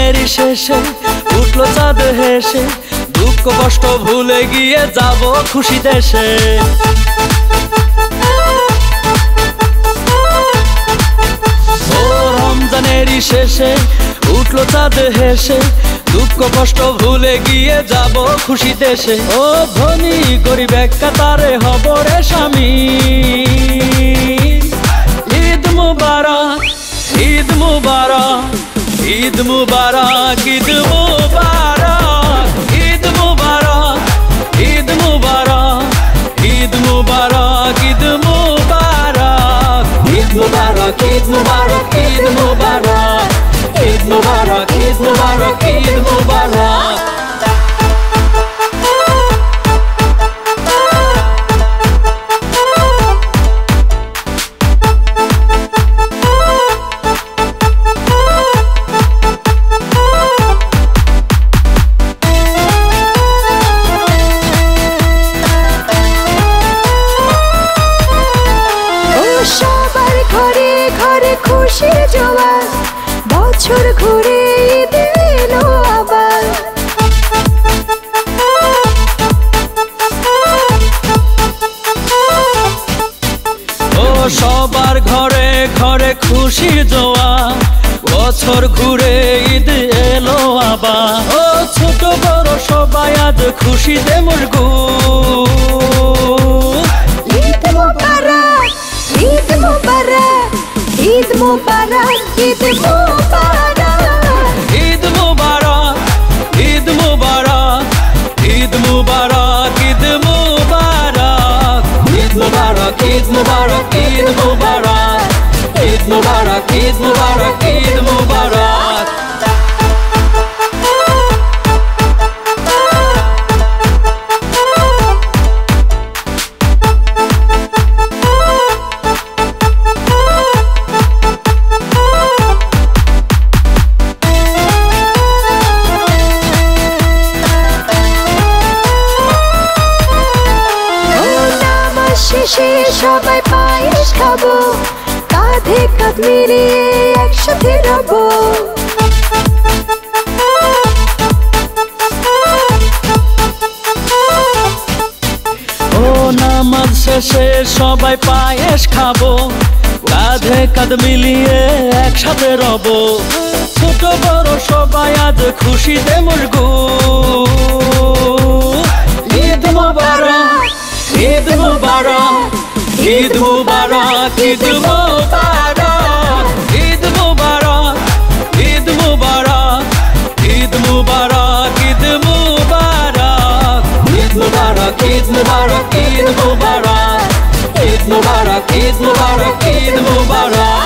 রমজানেরই শেষে উঠলো চাঁদ হেসে, দুঃখ কষ্ট ভুলে গিয়ে যাব খুশি দেশে। ও রমজানেরই শেষে উঠলো চাঁদ হেসে, দুঃখ কষ্ট ভুলে গিয়ে যাব খুশি দেশে। ও ধনী গরিব এক কাতারে হব রে স্বামী। ঈদ মুবারক, ঈদ মুবারক, ঈদ মুবারক, ঈদ মুবারক, ঈদ মুবারক, ঈদ মুবারক, ঈদ মুবারক, ঈদ মুবারক, ঈদ মুবারক, ঈদ মুবারক, ঈদ মুবারক, ঈদ মুবারক, ঈদ মুবারক, ঈদ মুবারক। সবার ঘরে ঘরে খুশির জোয়ার, বছর ঘুরে ঈদ এলো আবার। ও সবার ঘরে ঘরে খুশির জোয়ার, বছর ঘুরে ঈদ এলো আবার। ও ছোট বড় সবাই আজ খুশিতে মশগুল। ঈদ মুবারক, ঈদ মুবারক, ঈদ মুবারক, ঈদ মুবারক, ঈদ মুবারক, ঈদ মুবারক, ঈদ মুবারক, ঈদ মুবারক, ঈদ মুবারক, ঈদ মুবারক, ঈদ মুবারক, ঈদ মুবারক, ঈদ মুবারক, ঈদ মুবারক। শেষে সবাই পায়েস খাবো, কাঁধে কাঁধ মিলিয়ে একসাথে রবো। ও নামাজ শেষে সবাই পায়েস খাবো, কাঁধে কাঁধ মিলিয়ে একসাথে রব। ছোট বড় সবাই আজ খুশিতে মশগুল। ঈদ মুবারক, ঈদ মুবারক, ঈদ মুবারক, ঈদ মুবারক, ঈদ মুবারক, ঈদ মুবারক, ঈদ মুবারক, ঈদ মুবারক, ঈদ মুবারক, ঈদ মুবারক, ঈদ মুবারক, ঈদ মুবারক, ঈদ মুবারক, ঈদ মুবারক।